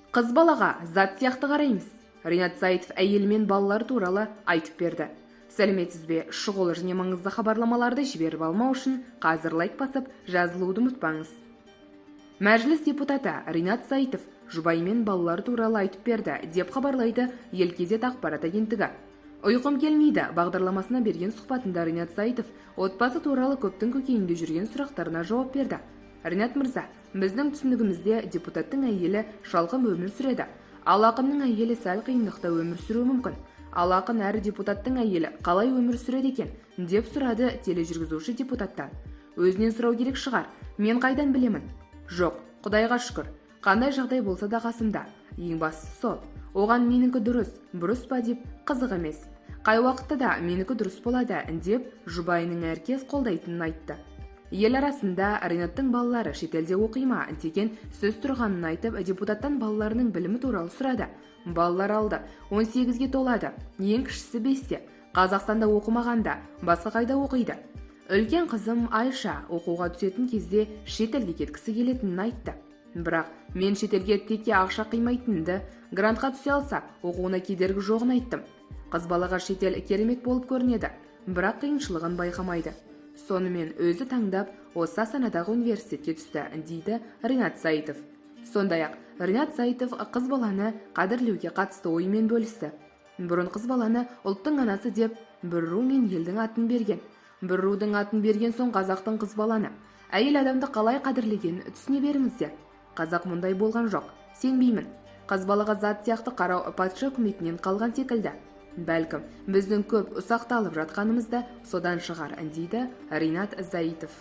Қыз балаға зат сияқты қараймыз. Ринат Заитов әйел мен балалар туралы айтып берді. Сәлеметсіз бе? Шұғыл және маңызды хабарламаларды жіберіп алмау үшін қазір лайк басып, жазылуды ұмытпаңыз. Мәжіліс депутаты Ринат Заитов жұбайы мен балалар туралы айтып берді, деп хабарлайды Елкезет ақпарат агенттігі. Ұйқым келмейді бағдарламасына берген сұхбатында Ринат Заитов отбасы туралы көптің көкейінде жүрген сұрақтарына жауап берді. Ринат мырза, біздің түсінігімізде депутаттың әйелі шалқын өмір сүреді. Ал ақынның әйелі сәл қиындықта өмір сүруі мүмкін. Ал ақын әрі депутаттың әйелі қалай өмір сүреді екен, деп сұрады тележүргізуші депутаттан. Өзінен сұрау керек шығар, мен қайдан білемін? Жоқ, Құдайға шүкір, қандай жағдай болса да қасымда. Ең бастысы сол. Оған менікі дұрыс, бұрыс па деп қызық емес. Қай уақытта да менікі дұрыс болады, деп жұбайының әркез қолдайтынын айтты. Ел арасында Ринаттың балалары шетелде оқи ма деген сөз тұрғанын айтып, депутаттан балаларының білімі туралы сұрады. Балалар алды, 18-ге толады, ең кішісі 5-те. Қазақстанда оқымағанда, басқа қайда оқиды? Үлкен қызым Айша оқуға түсетін кезде шетелге кеткісі келетінін айтты. Бірақ мен шетелге текке ақша қимайтынымды, грантқа түсе алса, оқуына кедергі жоғын айттым. Қыз балаға шетел керемет болып көрінеді, бірақ қиыншылығын байқамайды. Сонымен өзі таңдап, осы Астанадағы университетке түсті, дейді Ринат Заитов. Сондай-ақ Ринат Заитов қыз баланы қадірлеуге қатысты ойымен бөлісті. Бұрын қыз баланы ұлттың анасы деп бір ру мен елдің атын берген. Бір рудың атын берген соң қазақтың қыз баланы. Әйел адамды қалай қадірлеген түсіне беріңіздер. Қазақ мұндай болған жоқ, сенбеймін. Қыз балаға зат сияқты қарау патша үкіметінен қалған секілді. Бәлкім, біздің көп ұсақталып жатқанымызда содан шығар, дейді Ринат Заитов.